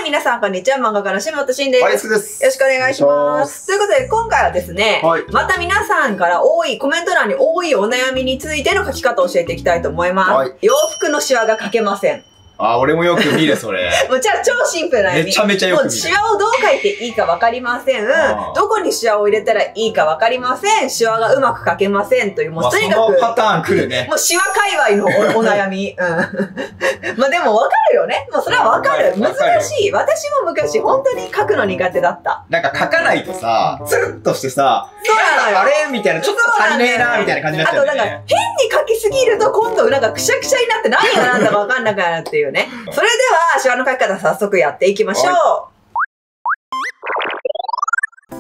皆さんこんにちは。漫画家の下本慎です。です。よろしくお願いします。ということで、今回はですね、また皆さんからコメント欄に多いお悩みについての書き方を教えていきたいと思います。洋服のシワが描けません。俺もよく見る、それ。もうじゃあ超シンプルな意味。めちゃめちゃよく見る。もうシワをどう描いていいか分かりません。どこにシワを入れたらいいか分かりません。シワがうまく描けませんという、もうとにかく。そのパターン来るね。もうシワ界隈のお悩み。まあでも分かるよね。もうそれは分かる。難しい。私も昔本当に描くの苦手だった。なんか描かないとさ、つるっとしてさ、そうなのよ。あれみたいな、ちょっと足りねえなみたいな感じになっちゃう。あとなんか変に描きすぎると今度なんかくしゃくしゃになって何が何だか分かんなくなるっていうね。それでは、シワの描き方早速やっていきましょう。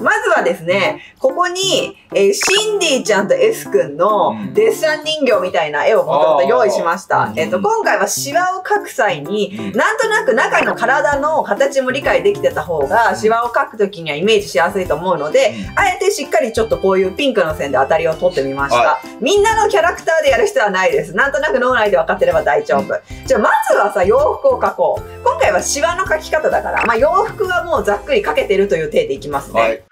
まずはですね、ここに、シンディちゃんと S 君のデッサン人形みたいな絵をもともと用意しました。今回はシワを描く際に、なんとなく中の体の形も理解できてた方が、シワを描くときにはイメージしやすいと思うので、あえてしっかりちょっとこういうピンクの線で当たりを取ってみました。みんなのキャラクターでやる必要はないです。なんとなく脳内で分かってれば大丈夫。じゃあまずはさ、洋服を描こう。今回はシワの描き方だから、まあ洋服はもうざっくり描けてるという体でいきますね。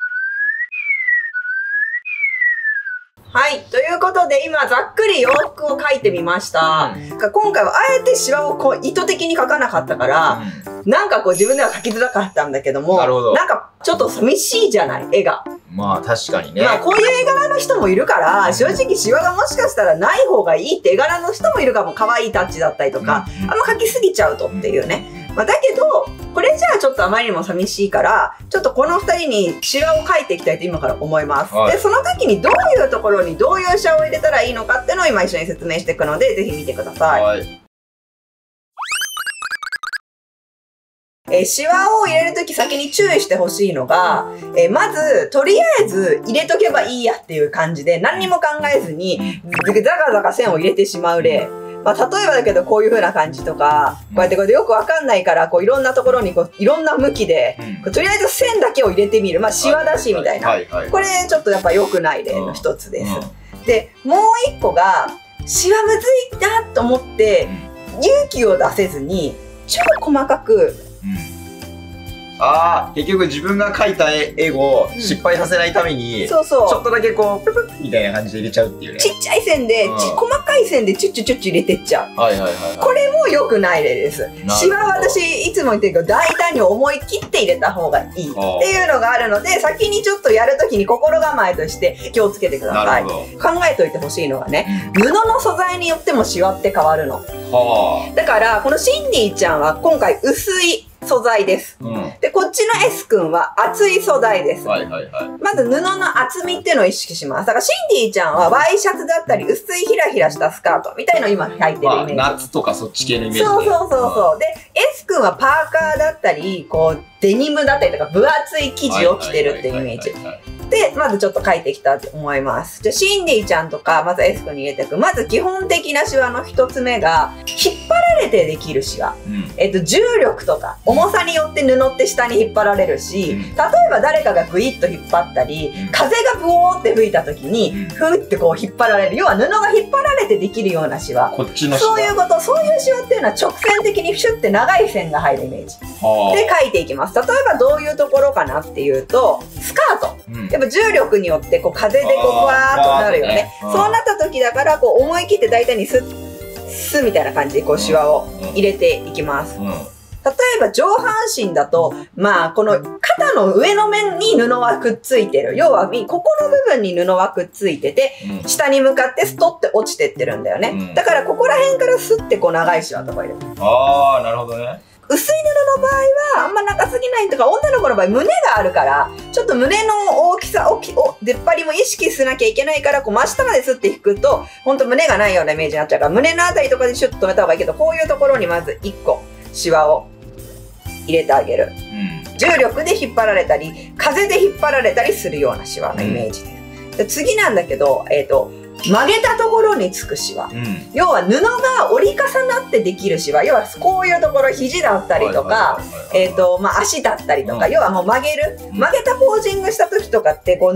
はい。ということで、今、ざっくり洋服を描いてみました。今回はあえてシワを意図的に描かなかったから、なんか自分では描きづらかったんだけども、なんかちょっと寂しいじゃない、絵が。まあ確かにね。まあこういう絵柄の人もいるから、正直シワがもしかしたらない方がいいって絵柄の人もいるかも。可愛いタッチだったりとか、あんま描きすぎちゃうとっていうね。まあだけど、これじゃあちょっとあまりにも寂しいから、ちょっとこの二人にシワを描いていきたいと今から思います。で、その時にどういうところにどういうシワを入れたらいいのかっていうのを今一緒に説明していくので、ぜひ見てください。シワを入れるとき先に注意してほしいのが、まず、とりあえず入れとけばいいやっていう感じで、何にも考えずに、ザカザカ線を入れてしまう例。まあ、例えばだけど、こういう風な感じとか、こうやってよくわかんないから、いろんなところにいろんな向きで、とりあえず線だけを入れてみる。まあ、シワだし、みたいな。これ、ちょっとやっぱ良くない例の一つです。で、もう一個が、シワむずいなと思って、勇気を出せずに、超細かく、結局自分が描いた絵を失敗させないために、ちょっとだけププッみたいな感じで入れちゃうっていうね。ちっちゃい線で、細かい線でチュッチュチュッチュ入れてっちゃう。これも良くない例です。シワは私いつも言ってるけど、大胆に思い切って入れた方がいいっていうのがあるので、先にちょっとやるときに心構えとして気をつけてください。考えといてほしいのがね、布の素材によってもシワって変わるの。だから、このシンディちゃんは今回薄い素材です。で、こっちの S 君は厚い素材です。まず布の厚みっていうのを意識します。だからシンディちゃんはワイシャツだったり薄いヒラヒラしたスカートみたいのを今履いてるイメージ。夏とかそっち系のイメージ。そう。で、S 君はパーカーだったり、デニムだったりとか分厚い生地を着てるっていうイメージ。で、まずちょっと描いてきたと思います。じゃあ、シンディちゃんとか、まず S 君に入れていく。まず基本的なシワの一つ目が、引っ張られてできるシワ。重力とか、重さによって布って下に引っ張られるし、例えば誰かがグイッと引っ張ったり、風がブオーって吹いた時に、ふーって引っ張られる。要は布が引っ張られてできるようなシワ。こっちのシワ。そういうこと、そういうシワっていうのは直線的にシュッて長い線が入るイメージ。で描いていきます。例えばどういうところかなっていうと、スカート。やっぱ重力によって風でブワーっとなるよね。そうなった時だから思い切って大体にスッみたいな感じでシワを入れていきます。例えば上半身だと、まあこの肩の上の面に布はくっついてる。要はここの部分に布はくっついてて、下に向かってストって落ちてってるんだよね。だからここら辺からスッて長いシワとか入れる。なるほどね。薄い布の場合はあんま長すぎないとか、女の子の場合胸があるから、ちょっと胸の大きさ、出っ張りも意識しなきゃいけないから、真下までスッて引くと、ほんと胸がないようなイメージになっちゃうから、胸のあたりとかでシュッと止めた方がいいけど、こういうところにまず1個、シワを入れてあげる。重力で引っ張られたり、風で引っ張られたりするようなシワのイメージです。で次なんだけど、曲げたところにつくシワ。要は布が折り重なってできるシワ。要はこういうところ、肘だったりとか、まあ足だったりとか、要はもう曲げたポージングした時とかって、布が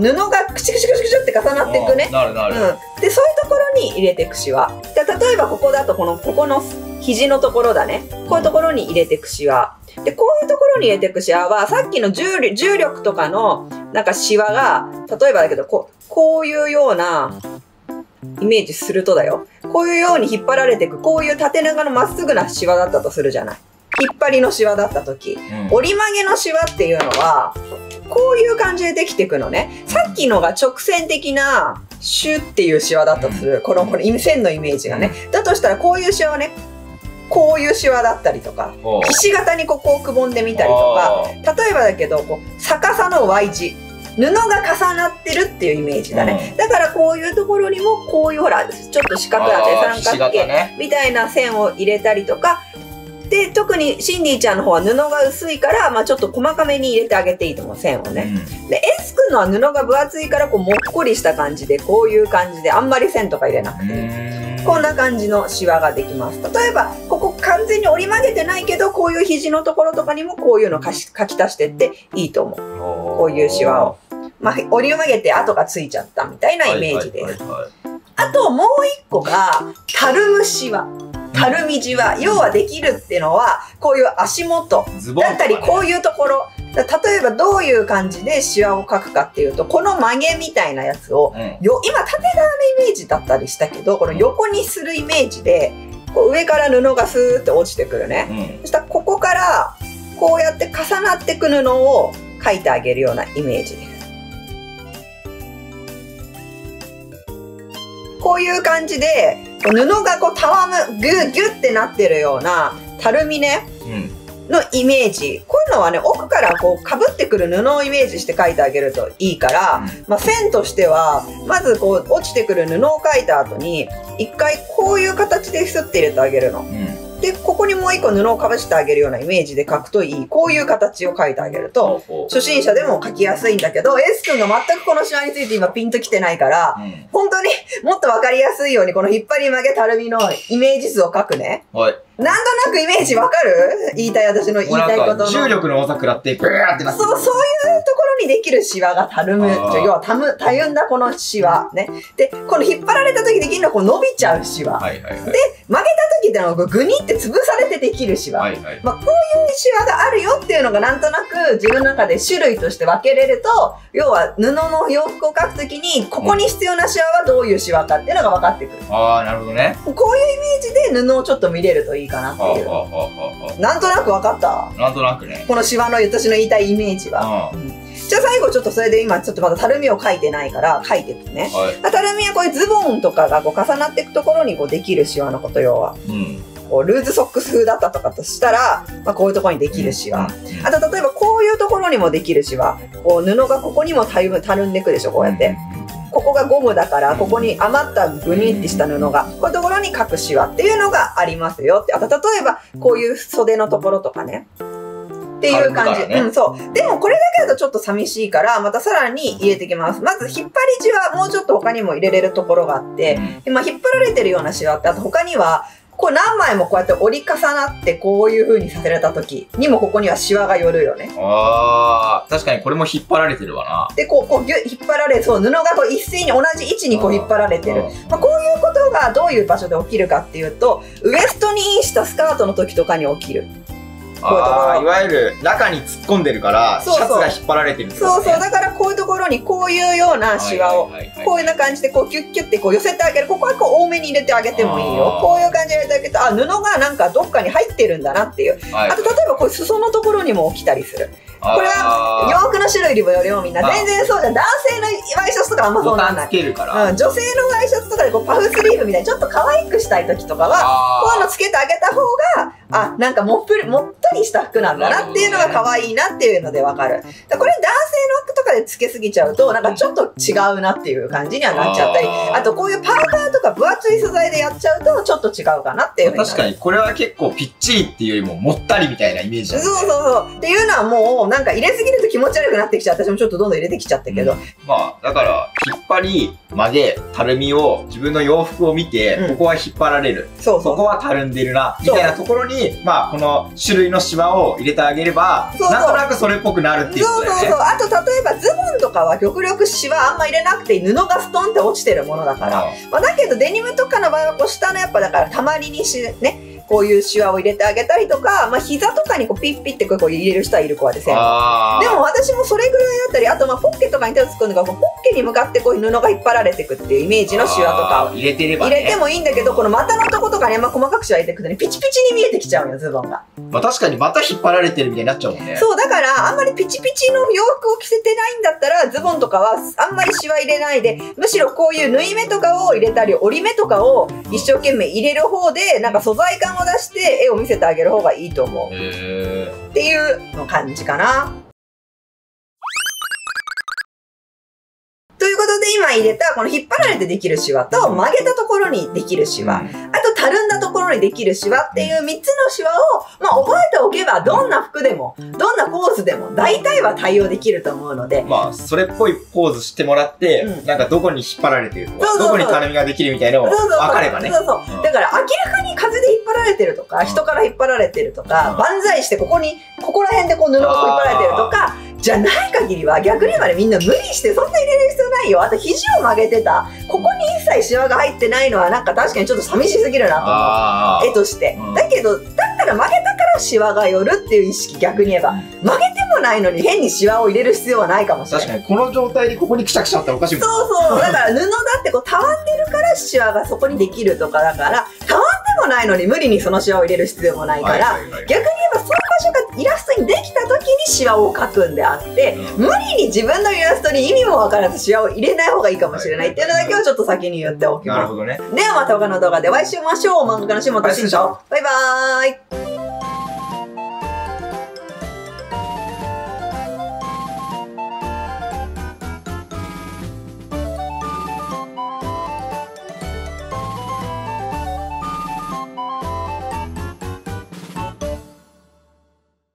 クシュクシュクシュクシュって重なっていくね。で、そういうところに入れていくシワ。で、例えばここだとここの肘のところだね。こういうところに入れていくシワ。で、こういうところに入れていくシワは、さっきの重力とかの、なんかシワが、例えばだけど、こういうような、イメージするとだよ。こういうように引っ張られていく、こういう縦長のまっすぐなシワだったとするじゃない。引っ張りのシワだった時、折り曲げのシワっていうのは、こういう感じでできていくのね。さっきのが直線的な、シュっていうシワだったとする。この線のイメージがね。だとしたら、こういうシワをね、こういうシワだったりとか、ひし形にここをくぼんでみたりとか、例えばだけど、逆さの Y 字。布が重なってるっていうイメージだね。だからこういうところにも、こういうほら、ちょっと四角だったり三角形みたいな線を入れたりとか、で、特にシンディちゃんの方は布が薄いから、まあちょっと細かめに入れてあげていいと思う、線をね。で、エスくんのは布が分厚いから、もっこりした感じで、こういう感じで、あんまり線とか入れなくていい。こんな感じのシワができます。例えば、ここ完全に折り曲げてないけど、こういう肘のところとかにもこういうの書き足してっていいと思う。こういうシワを。まあ、折り曲げて跡がついちゃったみたいなイメージです。あともう一個が、たるむシワ。たるみじわ。要はできるっていうのは、こういう足元だったり、こういうところ。例えばどういう感じでシワを描くかっていうと、この曲げみたいなやつを、今縦側のイメージだったりしたけど、この横にするイメージで、こう上から布がスーって落ちてくるね。そしたらここから、こうやって重なってく布を描いてあげるようなイメージです。こういう感じで、布がこうたわむ、ギュってなってるような、たるみね、のイメージ。こういうのはね、奥からこう被ってくる布をイメージして描いてあげるといいから、まあ線としては、まずこう落ちてくる布を描いた後に、一回こういう形でスッて入れてあげるの。で、ここにもう一個布をかぶしてあげるようなイメージで描くといい。こういう形を描いてあげると、初心者でも描きやすいんだけど、S 君が全くこのシワについて今ピンときてないから、本当にもっとわかりやすいようにこの引っ張り曲げたるみのイメージ図を描くね。なんとなくイメージわかる？言いたい私の言いたいことの。重力の大桜ってブーってなってる。そういうところにできるシワがたるむ。要はたゆんだこのシワ。ね。で、この引っ張られた時できるのはこう伸びちゃうシワ。で、曲げた時ってのはグニって潰されてできるシワ。まあこういうシワがあるよっていうのがなんとなく自分の中で種類として分けれると、要は布の洋服を描くときに、ここに必要なシワはどういうシワかっていうのが分かってくる。なるほどね。こういうイメージで布をちょっと見れるといいかなっていう。なんとなく分かった？なんとなくね。このシワの私の言いたいイメージは。じゃあ最後ちょっとそれで今ちょっとまだたるみを描いてないから描いていくね。たるみはこういうズボンとかがこう重なっていくところにこうできるシワのこと要は。こうルーズソックス風だったとかとしたら、まあ、こういうところにできるシワ。あと例えばこういうところにもできるシワ。こう布がここにもたるんでいくでしょ、こうやって。ここがゴムだから、ここに余ったグニってした布が、こういうところに描くシワっていうのがありますよって。あと例えばこういう袖のところとかね。っていう感じ。そう。でもこれだけだとちょっと寂しいから、またさらに入れていきます。まず引っ張りじはもうちょっと他にも入れれるところがあって、まあ引っ張られてるようなシワって、あと他には、こう何枚もこうやって折り重なってこういう風にさせられた時にもここにはシワが寄るよね。確かにこれも引っ張られてるわな。で、こう引っ張られ、そう、布がこう一斉に同じ位置にこう引っ張られてる。まあ、こういうことがどういう場所で起きるかっていうと、ウエストにインしたスカートの時とかに起きる。いわゆる中に突っ込んでるからシャツが引っ張られてるってことね。そうそう、だからこういうところにこういうようなシワをこういうな感じでこうキュッキュッてこう寄せてあげる。ここはこう多めに入れてあげてもいいよ。こういう感じで入れてあげると、あ、布がなんかどっかに入ってるんだなっていう。あと例えばこういう裾のところにも起きたりする。これは洋服の種類にもよるよ、みんな。全然そうじゃん。男性のワイシャツとかあんまそうなんない。女性のワイシャツとかでこうパフスリーブみたいにちょっと可愛くしたい時とかは、こういうのつけてあげた方が、あ、なんかもっとりした服なんだなっていうのが可愛いなっていうのでわかる。これ男性の服とかでつけすぎちゃうと、なんかちょっと違うなっていう感じにはなっちゃったり、あとこういうパーカーとか分厚い素材でやっちゃうとちょっと違うかなっていう。確かにこれは結構ぴっちりっていうよりももったりみたいなイメージだね。そう。っていうのはもうなんか入れすぎると気持ち悪くなってきちゃう。私もちょっとどんどん入れてきちゃったけど。まあだから引っ張り、曲げ、たるみを自分の洋服を見て、ここは引っ張られる。ここはたるんでるな。みたいなところに、まあこの種類のシワを入れてあげれば、なんとなくそれっぽくなるっていうことだよね。あと例えばズボンとかは極力シワあんま入れなくて布がストンって落ちてるものだから。まあだけどデニムとかの場合はこう下のやっぱだからたまりにね、こういうシワを入れてあげたりとか、まあ、膝とかにこうピッピッってこう入れる人はいる子はですね。でも私もそれぐらいだったり、あとまあポッケとかに手を突っ込んでポッケに向かってこういう布が引っ張られていくっていうイメージのシワとかを入れてれば、ね、入れてもいいんだけど、この股のとことかね、まあ、細かくシワ入れていくとね、ピチピチに見えてきちゃうよ、ズボンが。まあ確かに股引っ張られてるみたいになっちゃうもんね。そう、だからあんまりピチピチの洋服を着せてないんだったら、ズボンとかはあんまりシワ入れないで、むしろこういう縫い目とかを入れたり、折り目とかを一生懸命入れる方で、なんか素材感を出して絵を見せてあげる方がいいと思う。っていうの感じかな。ということで今入れたこの引っ張られてできるシワと曲げたところにできるシワ、あとたるんだところにできるシワっていう3つのシワを、まあ、覚えておけばどんな服でもどんなポーズでも大体は対応できると思うので、まあそれっぽいポーズしてもらって、なんかどこに引っ張られてるとかどこにたるみができるみたいなのを分かればね。だから明らかに風で引っ張られてるとか、人から引っ張られてるとか、万歳してここら辺でこう布が引っ張られてるとかじゃない限りは、逆に言えばね、みんな無理してそんな入れる必要ないよ。あと肘を曲げてた、ここに一切シワが入ってないのはなんか確かにちょっと寂しすぎるなと思う、絵として。だけどだったら曲げたからシワが寄るっていう意識、逆に言えば曲げてもないのに変にシワを入れる必要はないかもしれない。確かにこの状態でここにくしゃくしゃあったらおかしいもん。そうだから布だってこうたわんでるからシワがそこにできるとかだから、たわんでもないのに無理にそのシワを入れる必要もないから、逆に言えばその場所がイラストにできた時にシワを描くんであって、無理に自分のイラストに意味もわからずシワを入れない方がいいかもしれないっていうのだけをちょっと先に言っておきます。なるほどね。ではまた他の動画でお会いしましょう。漫画家の下田慎とバイバーイ。